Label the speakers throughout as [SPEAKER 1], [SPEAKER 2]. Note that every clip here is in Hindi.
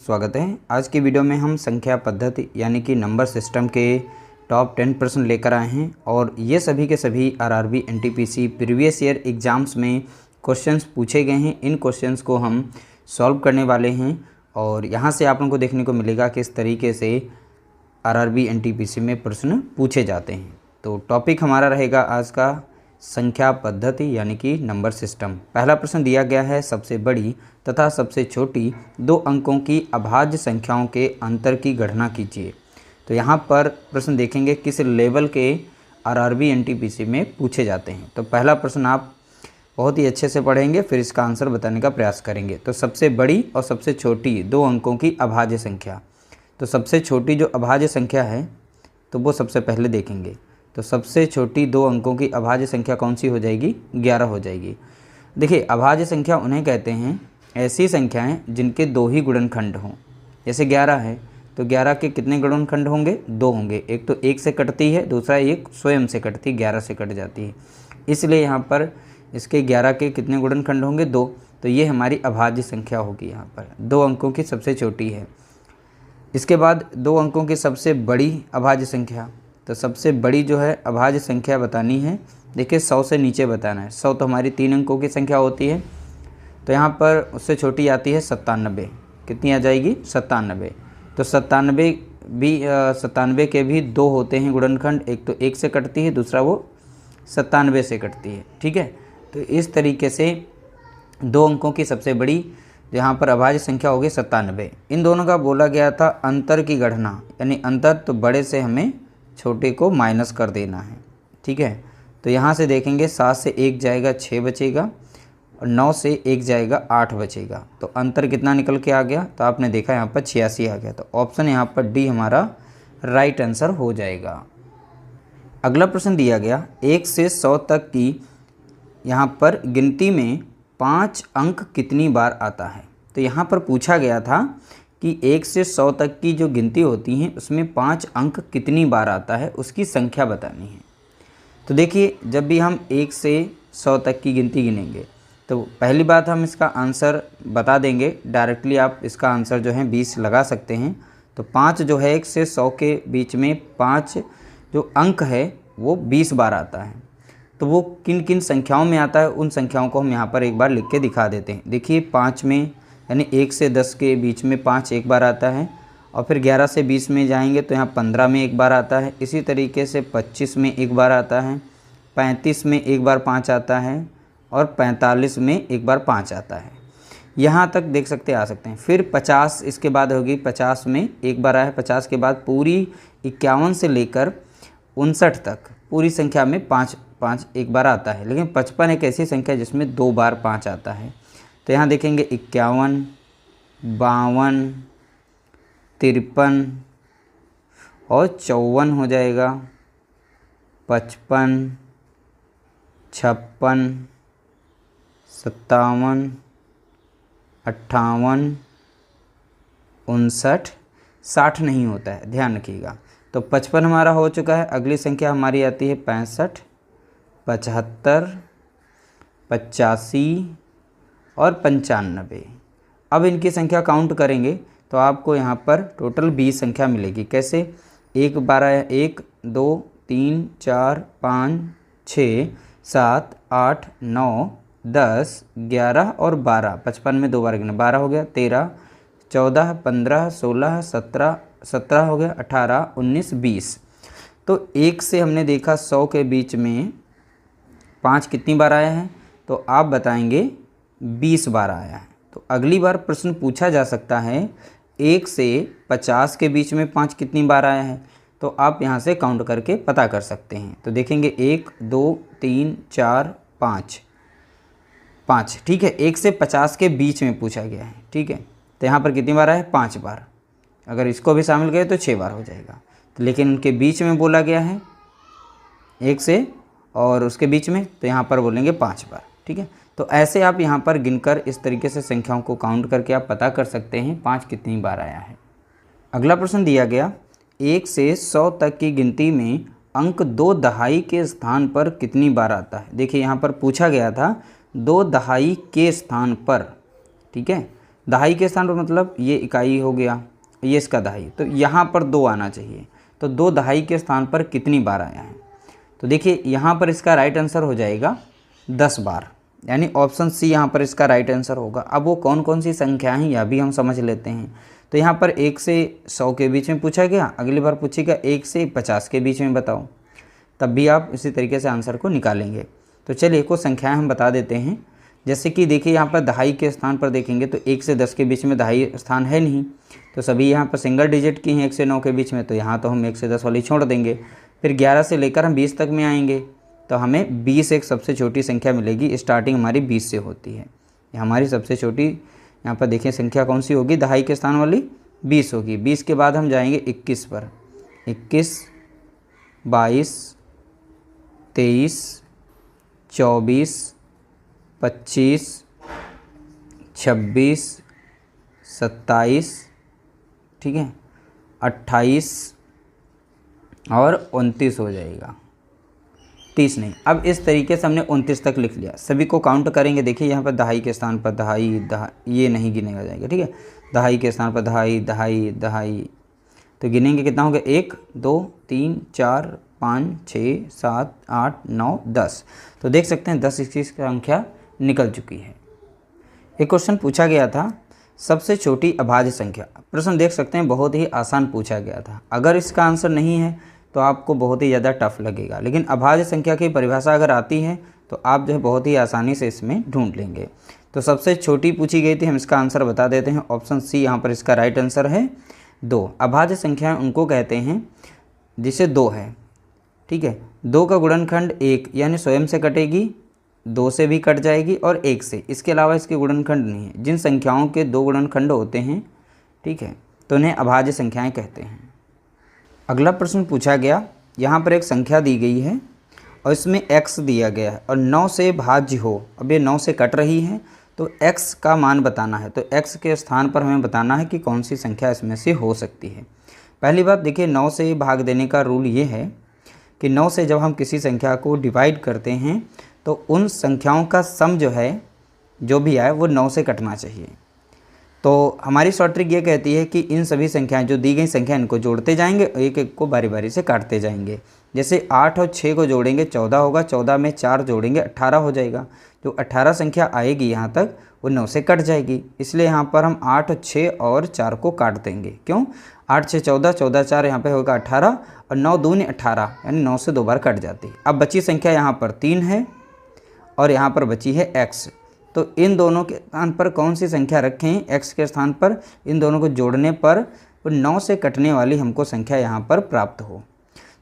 [SPEAKER 1] स्वागत है। आज की वीडियो में हम संख्या पद्धति यानी कि नंबर सिस्टम के टॉप 10% लेकर आए हैं और ये सभी के सभी RRB NTPC previous year exams में क्वेश्चंस पूछे गए हैं। इन क्वेश्चंस को हम सॉल्व करने वाले हैं और यहाँ से आप लोगों को देखने को मिलेगा किस तरीके से आरआरबी एनटीपीसी में प्रश्न पूछे जाते हैं। तो टॉपिक हमारा रहेगा आज का संख्या पद्धति यानी कि नंबर सिस्टम। पहला प्रश्न दिया गया है, सबसे बड़ी तथा सबसे छोटी दो अंकों की अभाज्य संख्याओं के अंतर की गणना कीजिए। तो यहाँ पर प्रश्न देखेंगे किस लेवल के आरआरबी एनटीपीसी में पूछे जाते हैं। तो पहला प्रश्न आप बहुत ही अच्छे से पढ़ेंगे, फिर इसका आंसर बताने का प्रयास करेंगे। तो सबसे बड़ी और सबसे छोटी दो अंकों की अभाज्य संख्या, तो सबसे छोटी जो अभाज्य संख्या है तो वो सबसे पहले देखेंगे। तो सबसे छोटी दो अंकों की अभाज्य संख्या कौन सी हो जाएगी? 11 हो जाएगी। देखिए, अभाज्य संख्या उन्हें कहते हैं ऐसी संख्याएं जिनके दो ही गुणनखंड हों। जैसे 11 है तो 11 के कितने गुणनखंड होंगे? दो होंगे। एक तो 1 से कटती है, दूसरा एक स्वयं से कटती, 11 से कट जाती है। इसलिए यहाँ पर इसके 11 के कितने गुणनखंड होंगे? 2। तो ये हमारी अभाज्य संख्या होगी। यहाँ पर दो अंकों की सबसे छोटी है। इसके बाद दो अंकों की सबसे बड़ी अभाज्य संख्या, तो सबसे बड़ी जो है अभाज्य संख्या बतानी है। देखिए 100 से नीचे बताना है। 100 तो हमारी 3 अंकों की संख्या होती है, तो यहाँ पर उससे छोटी आती है 97। कितनी आ जाएगी? 97। तो 97 के भी दो होते हैं गुणनखंड, एक तो 1 से कटती है, दूसरा वो 97 से कटती है। ठीक है, तो इस तरीके से दो अंकों की सबसे बड़ी यहाँ पर अभाज्य संख्या होगी 97। इन दोनों का बोला गया था अंतर की गणना, यानी अंतर तो बड़े से हमें छोटे को माइनस कर देना है। ठीक है, तो यहाँ से देखेंगे 7 से 1 जाएगा 6 बचेगा और 9 से 1 जाएगा 8 बचेगा। तो अंतर कितना निकल के आ गया? तो आपने देखा यहाँ पर 86 आ गया। तो ऑप्शन यहाँ पर डी हमारा राइट आंसर हो जाएगा। अगला प्रश्न दिया गया, 1 से 100 तक की यहाँ पर गिनती में 5 अंक कितनी बार आता है? तो यहाँ पर पूछा गया था कि 1 से 100 तक की जो गिनती होती हैं उसमें 5 अंक कितनी बार आता है, उसकी संख्या बतानी है। तो देखिए, जब भी हम 1 से 100 तक की गिनती गिनेंगे तो पहली बात हम इसका आंसर बता देंगे। डायरेक्टली आप इसका आंसर जो है 20 लगा सकते हैं। तो 5 जो है 1 से 100 के बीच में 5 जो अंक है वो 20 बार आता है। तो वो किन किन संख्याओं में आता है, उन संख्याओं को हम यहाँ पर एक बार लिख के दिखा देते हैं। देखिए 5 में, यानी 1 से 10 के बीच में 5 एक बार आता है, और फिर 11 से 20 में जाएंगे तो यहाँ 15 में एक बार आता है। इसी तरीके से 25 में एक बार आता है, 35 में एक बार 5 आता है और 45 में एक बार 5 आता है। यहाँ तक देख सकते आ सकते हैं। फिर 50 इसके बाद होगी, 50 में एक बार आया। 50 के बाद पूरी 51 से लेकर 59 तक पूरी संख्या में 5 5 एक बार आता है। लेकिन 55 एक ऐसी संख्या जिसमें 2 बार 5 आता है। तो यहाँ देखेंगे 51, 52, 53 और 54 हो जाएगा, 55, 56, 57, 58, 59, 60 नहीं होता है, ध्यान रखिएगा। तो 55 हमारा हो चुका है। अगली संख्या हमारी आती है 65, 75, 85 और 95। अब इनकी संख्या काउंट करेंगे तो आपको यहाँ पर टोटल 20 संख्या मिलेगी। कैसे? 1 12 1 2 3 4 5 6 7 8 9 10 11 और 12। 55 में 2 बार गिना, 12 हो गया, 13 14 15 16 17 हो गया, 18 19 20। तो 1 से हमने देखा 100 के बीच में 5 कितनी बार आया है? तो आप बताएंगे 20 बार आया है। तो अगली बार प्रश्न पूछा जा सकता है 1 से 50 के बीच में 5 कितनी बार आया है? तो आप यहाँ से काउंट करके पता कर सकते हैं। तो देखेंगे 1 2 3 4 5 5। ठीक है, 1 से 50 के बीच में पूछा गया है। ठीक है, तो यहाँ पर कितनी बार आया है? 5 बार। अगर इसको भी शामिल करें तो 6 बार हो जाएगा। तो लेकिन उनके बीच में बोला गया है 1 से और उसके बीच में, तो यहाँ पर बोलेंगे 5 बार। ठीक है, तो ऐसे आप यहाँ पर गिनकर इस तरीके से संख्याओं को काउंट करके आप पता कर सकते हैं 5 कितनी बार आया है। अगला प्रश्न दिया गया, 1 से 100 तक की गिनती में अंक 2 दहाई के स्थान पर कितनी बार आता है? देखिए यहाँ पर पूछा गया था 2 दहाई के स्थान पर। ठीक है, दहाई के स्थान पर मतलब ये इकाई हो गया, ये इसका दहाई, तो यहाँ पर 2 आना चाहिए। तो 2 दहाई के स्थान पर कितनी बार आया है? तो देखिए यहाँ पर इसका राइट आंसर हो जाएगा 10 बार, यानी ऑप्शन सी यहाँ पर इसका राइट आंसर होगा। अब वो कौन कौन सी संख्या हैं यह भी हम समझ लेते हैं। तो यहाँ पर 1 से 100 के बीच में पूछा गया, अगली बार पूछेगा 1 से 50 के बीच में बताओ, तब भी आप इसी तरीके से आंसर को निकालेंगे। तो चलिए कुछ संख्याएं हम बता देते हैं। जैसे कि देखिए यहाँ पर दहाई के स्थान पर देखेंगे तो 1 से 10 के बीच में दहाई स्थान है नहीं, तो सभी यहाँ पर सिंगल डिजिट की हैं 1 से 9 के बीच में, तो यहाँ तो हम 1 से 10 वाली छोड़ देंगे। फिर 11 से लेकर हम 20 तक में आएंगे तो हमें 20 एक सबसे छोटी संख्या मिलेगी, स्टार्टिंग हमारी 20 से होती है। ये हमारी सबसे छोटी यहाँ पर देखिए संख्या कौन सी होगी, दहाई के स्थान वाली 20 होगी। 20 के बाद हम जाएंगे 21 पर, 21, 22, 23, 24, 25, 26, 27, ठीक है, 28 और 29 हो जाएगा, 30 नहीं। अब इस तरीके से हमने 29 तक लिख लिया। सभी को काउंट करेंगे। देखिए यहाँ पर दहाई के स्थान पर दहाई ये नहीं गिनेगा जाएगा, ठीक है, दहाई के स्थान पर दहाई दहाई दहाई, तो गिनेंगे कितना हो गया, 1 2 3 4 5 6 7 8 9 10। तो देख सकते हैं 10 की संख्या निकल चुकी है। एक क्वेश्चन पूछा गया था सबसे छोटी अभाज्य संख्या। प्रश्न देख सकते हैं बहुत ही आसान पूछा गया था। अगर इसका आंसर नहीं है तो आपको बहुत ही ज़्यादा टफ लगेगा, लेकिन अभाज्य संख्या की परिभाषा अगर आती है तो आप जो है बहुत ही आसानी से इसमें ढूंढ लेंगे। तो सबसे छोटी पूछी गई थी, हम इसका आंसर बता देते हैं। ऑप्शन सी यहाँ पर इसका राइट आंसर है 2। अभाज्य संख्या उनको कहते हैं जिसे 2 है, ठीक है। 2 का गुणनखंड 1 यानी स्वयं से कटेगी, 2 से भी कट जाएगी और 1 से, इसके अलावा इसके गुणनखंड नहीं है। जिन संख्याओं के 2 गुणनखंड होते हैं, ठीक है, तो उन्हें अभाज्य संख्याएं कहते हैं। अगला प्रश्न पूछा गया, यहाँ पर एक संख्या दी गई है और इसमें x दिया गया है और 9 से भाज्य हो। अब ये 9 से कट रही है तो x का मान बताना है। तो x के स्थान पर हमें बताना है कि कौन सी संख्या इसमें से हो सकती है। पहली बात देखिए, 9 से भाग देने का रूल ये है कि 9 से जब हम किसी संख्या को डिवाइड करते हैं तो उन संख्याओं का सम जो है, जो भी आए वो 9 से कटना चाहिए। तो हमारी शॉर्ट ट्रिक ये कहती है कि इन सभी संख्याएं, जो दी गई संख्या, इनको जोड़ते जाएंगे और एक एक को बारी बारी से काटते जाएंगे। जैसे 8 और 6 को जोड़ेंगे 14 होगा, 14 में 4 जोड़ेंगे 18 हो जाएगा। जो 18 संख्या आएगी यहाँ तक वो 9 से कट जाएगी, इसलिए यहाँ पर हम 8, 6 और 4 को काट देंगे। क्यों? 8 6 14, 14 4 यहाँ पे होगा 18 और 9 दूनी 18, यानी 9 से 2 बार कट जाती है। अब बची संख्या यहाँ पर 3 है और यहाँ पर बची है x। तो इन दोनों के स्थान पर कौन सी संख्या रखें? x के स्थान पर। इन दोनों को जोड़ने पर 9 से कटने वाली हमको संख्या यहाँ पर प्राप्त हो।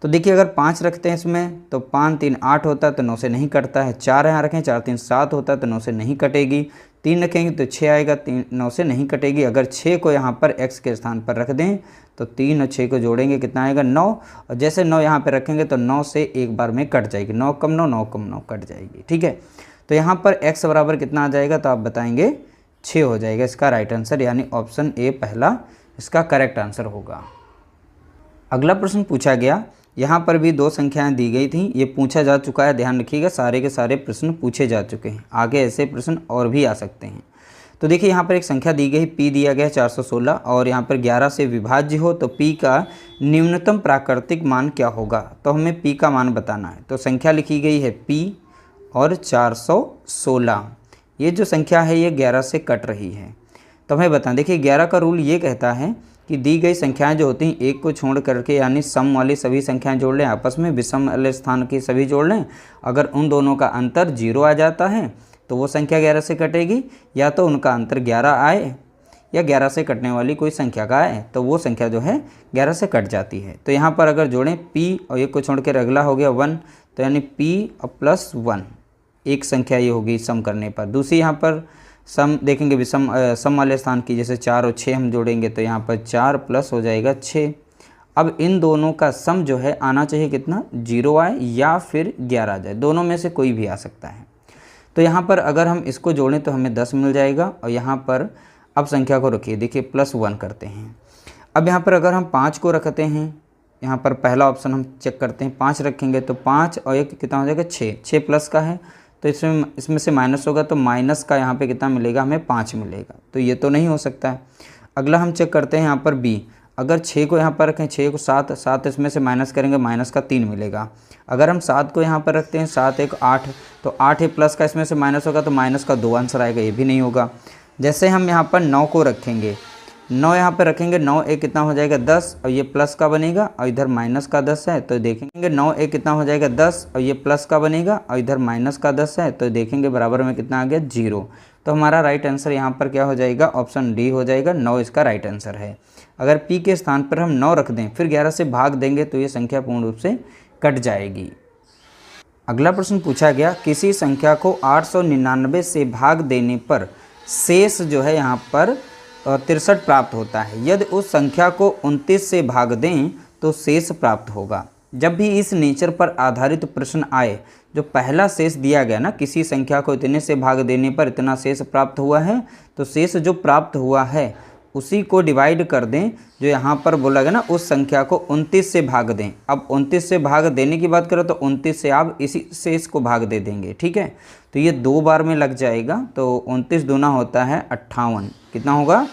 [SPEAKER 1] तो देखिए, अगर 5 रखते हैं इसमें तो 5 3 8 होता है तो 9 से नहीं कटता है। 4 यहाँ रखें, 4 3 7 होता है तो 9 से नहीं कटेगी। 3 रखेंगे तो 6 आएगा, 9 से नहीं कटेगी। अगर 6 को यहाँ पर x के स्थान पर रख दें तो 3 और 6 को जोड़ेंगे कितना आएगा? 9। और जैसे 9 यहाँ पर रखेंगे तो 9 से एक बार में कट जाएगी। 9 कम 9, 9 कम 9 कट जाएगी, ठीक है। तो यहाँ पर x बराबर कितना आ जाएगा? तो आप बताएंगे 6 हो जाएगा इसका राइट आंसर, यानी ऑप्शन ए पहला इसका करेक्ट आंसर होगा। अगला प्रश्न पूछा गया, यहाँ पर भी 2 संख्याएं दी गई थी। ये पूछा जा चुका है, ध्यान रखिएगा, सारे के सारे प्रश्न पूछे जा चुके हैं। आगे ऐसे प्रश्न और भी आ सकते हैं। तो देखिए, यहाँ पर एक संख्या दी गई, p दिया गया 416 और यहाँ पर 11 से विभाज्य हो तो p का न्यूनतम प्राकृतिक मान क्या होगा? तो हमें p का मान बताना है। तो संख्या लिखी गई है p और 416। ये जो संख्या है ये 11 से कट रही है। तो हमें बताएं, देखिए 11 का रूल ये कहता है कि दी गई संख्याएं जो होती हैं, एक को छोड़ करके यानी सम वाली सभी संख्याएं जोड़ लें, आपस में विषम वाले स्थान की सभी जोड़ लें। अगर उन दोनों का अंतर 0 आ जाता है तो वो संख्या 11 से कटेगी, या तो उनका अंतर 11 आए या 11 से कटने वाली कोई संख्या का आए तो वो संख्या जो है 11 से कट जाती है। तो यहाँ पर अगर जोड़ें p और एक को छोड़ कर अगला हो गया 1, तो यानी p और प्लस 1 एक संख्या ये होगी सम करने पर। दूसरी यहाँ पर सम देखेंगे विषम सम वाले स्थान की, जैसे 4 और 6 हम जोड़ेंगे तो यहाँ पर 4 प्लस हो जाएगा 6। अब इन दोनों का सम जो है आना चाहिए कितना? 0 आए या फिर 11 आ जाए, दोनों में से कोई भी आ सकता है। तो यहाँ पर अगर हम इसको जोड़ें तो हमें 10 मिल जाएगा और यहाँ पर अब संख्या को रखिए, देखिए +1 करते हैं। अब यहाँ पर अगर हम 5 को रखते हैं, यहाँ पर पहला ऑप्शन हम चेक करते हैं, 5 रखेंगे तो 5 और 1 कितना हो जाएगा? 6 प्लस का है तो इसमें से माइनस होगा तो माइनस का यहाँ पे कितना मिलेगा, हमें 5 मिलेगा। तो ये तो नहीं हो सकता है। अगला हम चेक करते हैं यहाँ पर बी। अगर 6 को यहाँ पर रखें, 6 को 7 इसमें से माइनस करेंगे, माइनस का 3 मिलेगा। अगर हम 7 को यहाँ पर रखते हैं, 7 1 8, तो 8 है प्लस का इसमें से माइनस होगा तो माइनस का 2 आंसर आएगा, ये भी नहीं होगा। जैसे हम यहाँ पर 9 को रखेंगे, 9 यहाँ पर रखेंगे, 9 एक कितना हो जाएगा 10, और ये प्लस का बनेगा, और इधर माइनस का 10 है तो देखेंगे 9 एक कितना हो जाएगा 10, और ये प्लस का बनेगा, और इधर माइनस का 10 है तो देखेंगे बराबर में कितना आ गया 0। तो हमारा राइट आंसर यहाँ पर क्या हो जाएगा, ऑप्शन डी हो जाएगा, 9 इसका राइट आंसर है। अगर पी के स्थान पर हम 9 रख दें फिर 11 से भाग देंगे तो ये संख्या पूर्ण रूप से कट जाएगी। अगला प्रश्न पूछा गया, किसी संख्या को 899 से भाग देने पर शेष जो है यहाँ पर 63 प्राप्त होता है। यदि उस संख्या को 29 से भाग दें तो शेष प्राप्त होगा। जब भी इस नेचर पर आधारित प्रश्न आए, जो पहला शेष दिया गया ना, किसी संख्या को इतने से भाग देने पर इतना शेष प्राप्त हुआ है, तो शेष जो प्राप्त हुआ है उसी को डिवाइड कर दें, जो यहाँ पर बोला गया ना उस संख्या को 29 से भाग दें। अब 29 से भाग देने की बात करो तो 29 से आप इसी शेष को भाग दे देंगे, ठीक है। तो ये 2 बार में लग जाएगा, तो 29 दूना होता है 58, कितना होगा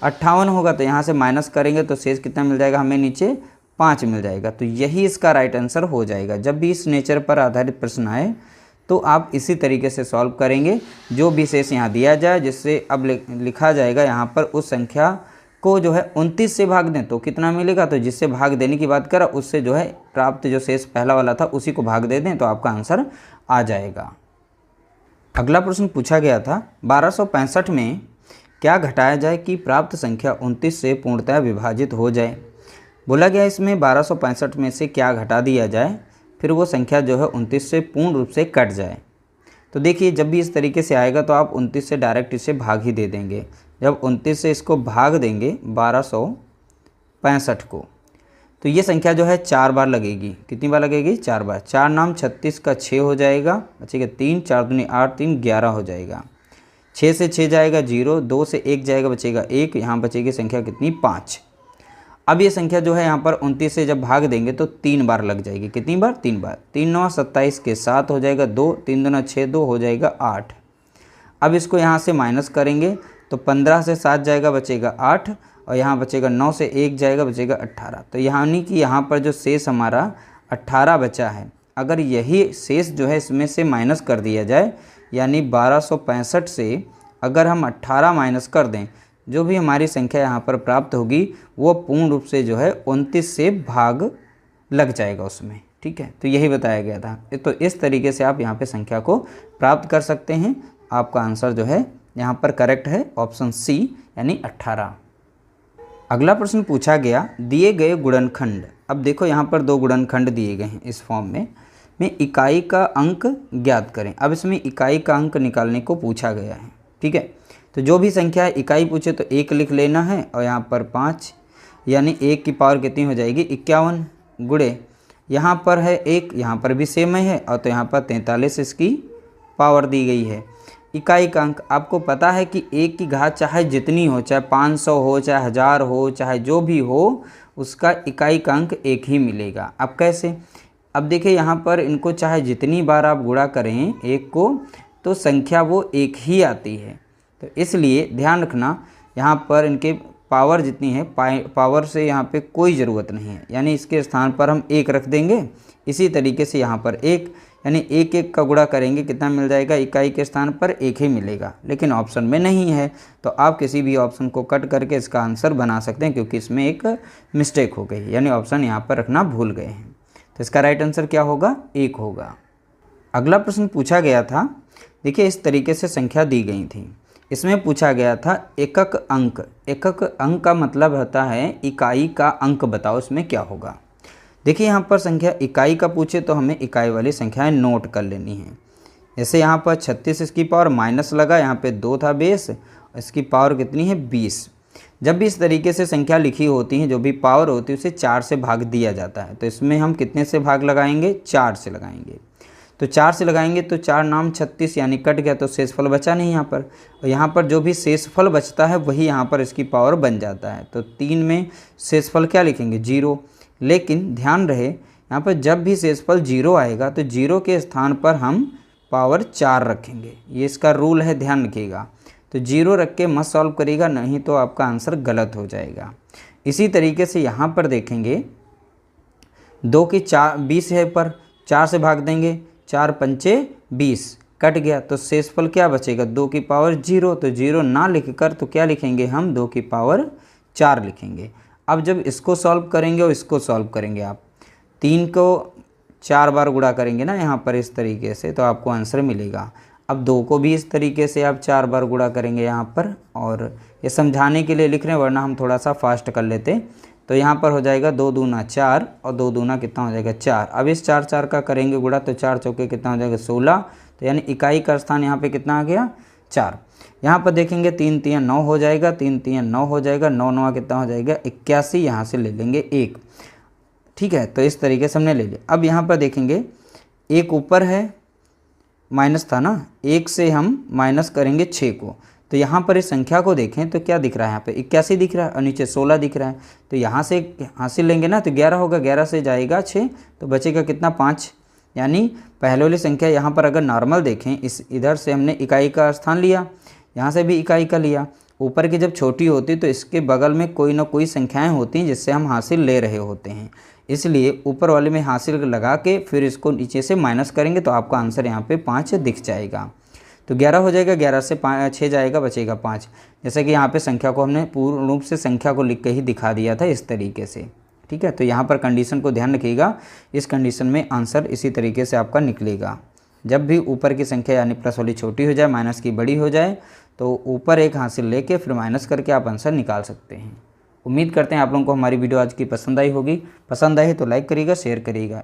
[SPEAKER 1] 58 होगा। तो यहाँ से माइनस करेंगे तो शेष कितना मिल जाएगा, हमें नीचे 5 मिल जाएगा। तो यही इसका राइट आंसर हो जाएगा। जब भी इस नेचर पर आधारित प्रश्न आए तो आप इसी तरीके से सॉल्व करेंगे, जो भी शेष यहाँ दिया जाए, जिससे अब लिखा जाएगा यहाँ पर उस संख्या को जो है 29 से भाग दें तो कितना मिलेगा, तो जिससे भाग देने की बात करा उससे जो है प्राप्त जो शेष पहला वाला था उसी को भाग दे दें तो आपका आंसर आ जाएगा। अगला प्रश्न पूछा गया था, 1265 में क्या घटाया जाए कि प्राप्त संख्या 29 से पूर्णतः विभाजित हो जाए। बोला गया इसमें 1265 में से क्या घटा दिया जाए फिर वो संख्या जो है 29 से पूर्ण रूप से कट जाए। तो देखिए जब भी इस तरीके से आएगा तो आप 29 से डायरेक्ट इसे भाग ही दे देंगे। जब 29 से इसको भाग देंगे 1265 को, तो ये संख्या जो है 4 बार लगेगी। कितनी बार लगेगी, 4 बार। 4 नाम 36 का 6 हो जाएगा, बचेगा 3, 4 दूनी 8, 3 11 हो जाएगा। 6 से 6 जाएगा 0, 2 से 1 जाएगा बचेगा 1, यहाँ बचेगी संख्या कितनी 5। अब ये संख्या जो है यहाँ पर 29 से जब भाग देंगे तो 3 बार लग जाएगी। कितनी बार, 3 बार। 3 9 27 के 7 हो जाएगा 2, 3 दूना 6, 2 हो जाएगा 8। अब इसको यहाँ से माइनस करेंगे तो 15 से 7 जाएगा बचेगा 8, और यहाँ बचेगा 9 से 1 जाएगा बचेगा 18। तो यानी कि यहाँ पर जो शेष हमारा 18 बचा है, अगर यही शेष जो है इसमें से माइनस कर दिया जाए, यानी 1265 से अगर हम 18 माइनस कर दें, जो भी हमारी संख्या यहाँ पर प्राप्त होगी वो पूर्ण रूप से जो है 29 से भाग लग जाएगा उसमें, ठीक है। तो यही बताया गया था। तो इस तरीके से आप यहाँ पे संख्या को प्राप्त कर सकते हैं। आपका आंसर जो है यहाँ पर करेक्ट है, ऑप्शन सी यानी 18। अगला प्रश्न पूछा गया, दिए गए गुणनखंड। अब देखो यहाँ पर 2 गुणनखंड दिए गए हैं इस फॉर्म में इकाई का अंक ज्ञात करें। अब इसमें इकाई का अंक निकालने को पूछा गया है, ठीक है। तो जो भी संख्या है इकाई पूछे तो 1 लिख लेना है, और यहाँ पर 5 यानी 1 की पावर कितनी हो जाएगी 51, गुणे यहाँ पर है 1, यहाँ पर भी सेम है, और तो यहाँ पर 43 इसकी पावर दी गई है। इकाई का अंक आपको पता है कि 1 की घात चाहे जितनी हो, चाहे 500 हो, चाहे 1000 हो, चाहे जो भी हो, उसका इकाई का अंक 1 ही मिलेगा। अब कैसे, अब देखिए यहाँ पर इनको चाहे जितनी बार आप गुणा करें 1 को, तो संख्या वो 1 ही आती है। तो इसलिए ध्यान रखना, यहाँ पर इनके पावर जितनी है, पावर से यहाँ पे कोई ज़रूरत नहीं है, यानी इसके स्थान पर हम 1 रख देंगे। इसी तरीके से यहाँ पर 1, यानी 1 1 का गुणा करेंगे कितना मिल जाएगा, इकाई के स्थान पर 1 ही मिलेगा। लेकिन ऑप्शन में नहीं है, तो आप किसी भी ऑप्शन को कट करके इसका आंसर बना सकते हैं, क्योंकि इसमें एक मिस्टेक हो गई, यानी ऑप्शन यहाँ पर रखना भूल गए हैं। तो इसका राइट आंसर क्या होगा, 1 होगा। अगला प्रश्न पूछा गया था, देखिए इस तरीके से संख्या दी गई थी। इसमें पूछा गया था एकक अंक। एकक अंक का मतलब होता है इकाई का अंक बताओ, इसमें क्या होगा। देखिए यहाँ पर संख्या इकाई का पूछे तो हमें इकाई वाली संख्याएं नोट कर लेनी है। जैसे यहाँ पर 36 इसकी पावर माइनस लगा, यहाँ पे 2 था बेस, इसकी पावर कितनी है 20। जब भी इस तरीके से संख्या लिखी होती है, जो भी पावर होती है उसे 4 से भाग दिया जाता है। तो इसमें हम कितने से भाग लगाएंगे, 4 से लगाएंगे। तो 4 से लगाएंगे तो 4 नाम 36 यानी कट गया, तो शेषफल बचा नहीं यहाँ पर। और यहाँ पर जो भी शेषफल बचता है वही यहाँ पर इसकी पावर बन जाता है। तो 3 में शेषफल क्या लिखेंगे, 0। लेकिन ध्यान रहे यहाँ पर जब भी शेषफल 0 आएगा तो 0 के स्थान पर हम पावर 4 रखेंगे। ये इसका रूल है, ध्यान रखिएगा। तो 0 रख के मत सॉल्व करिएगा, नहीं तो आपका आंसर गलत हो जाएगा। इसी तरीके से यहाँ पर देखेंगे 2 की 4 20 है, पर 4 से भाग देंगे, 4 पंचे 20 कट गया, तो शेषफल क्या बचेगा 2 की पावर 0। तो 0 ना लिखकर तो क्या लिखेंगे हम 2 की पावर 4 लिखेंगे। अब जब इसको सॉल्व करेंगे और इसको सॉल्व करेंगे, आप 3 को 4 बार गुणा करेंगे ना यहाँ पर इस तरीके से, तो आपको आंसर मिलेगा। अब 2 को भी इस तरीके से आप 4 बार गुणा करेंगे यहाँ पर, और ये समझाने के लिए लिख रहे हैं, वरना हम थोड़ा सा फास्ट कर लेते। तो यहाँ पर हो जाएगा 2 दूना 4 और 2 दूना कितना हो जाएगा 4। अब इस 4 4 का करेंगे गुणा, तो 4 चौके कितना हो जाएगा 16। तो यानी इकाई का स्थान यहाँ पे कितना आ गया 4। यहाँ पर देखेंगे 3 3 9 हो जाएगा, 3 3 9 हो जाएगा, 9 9 कितना हो जाएगा 81। यहाँ से ले लेंगे 1, ठीक है। तो इस तरीके से हमने ले लिया। अब यहाँ पर देखेंगे 1 ऊपर है, माइनस था ना, 1 से हम माइनस करेंगे 6 को। तो यहाँ पर इस संख्या को देखें तो क्या दिख रहा है, यहाँ पे 81 दिख रहा है और नीचे 16 दिख रहा है। तो यहाँ से हासिल लेंगे ना तो 11 होगा, 11 से जाएगा 6, तो बचेगा कितना 5। यानी पहले वाली संख्या यहाँ पर अगर नॉर्मल देखें, इस इधर से हमने इकाई का स्थान लिया, यहाँ से भी इकाई का लिया। ऊपर की जब छोटी होती तो इसके बगल में कोई ना कोई संख्याएँ होती हैं जिससे हम हासिल ले रहे होते हैं, इसलिए ऊपर वाले में हासिल लगा के फिर इसको नीचे से माइनस करेंगे तो आपका आंसर यहाँ पे 5 दिख जाएगा। तो 11 हो जाएगा, 11 से 6 जाएगा, बचेगा 5। जैसे कि यहाँ पे संख्या को हमने पूर्ण रूप से संख्या को लिख के ही दिखा दिया था इस तरीके से, ठीक है। तो यहाँ पर कंडीशन को ध्यान रखिएगा, इस कंडीशन में आंसर इसी तरीके से आपका निकलेगा। जब भी ऊपर की संख्या यानी प्लस वाली छोटी हो जाए, माइनस की बड़ी हो जाए, तो ऊपर एक हासिल लेके फिर माइनस करके आप आंसर निकाल सकते हैं। उम्मीद करते हैं आप लोगों को हमारी वीडियो आज की पसंद आई होगी। पसंद आई तो लाइक करिएगा, शेयर करिएगा।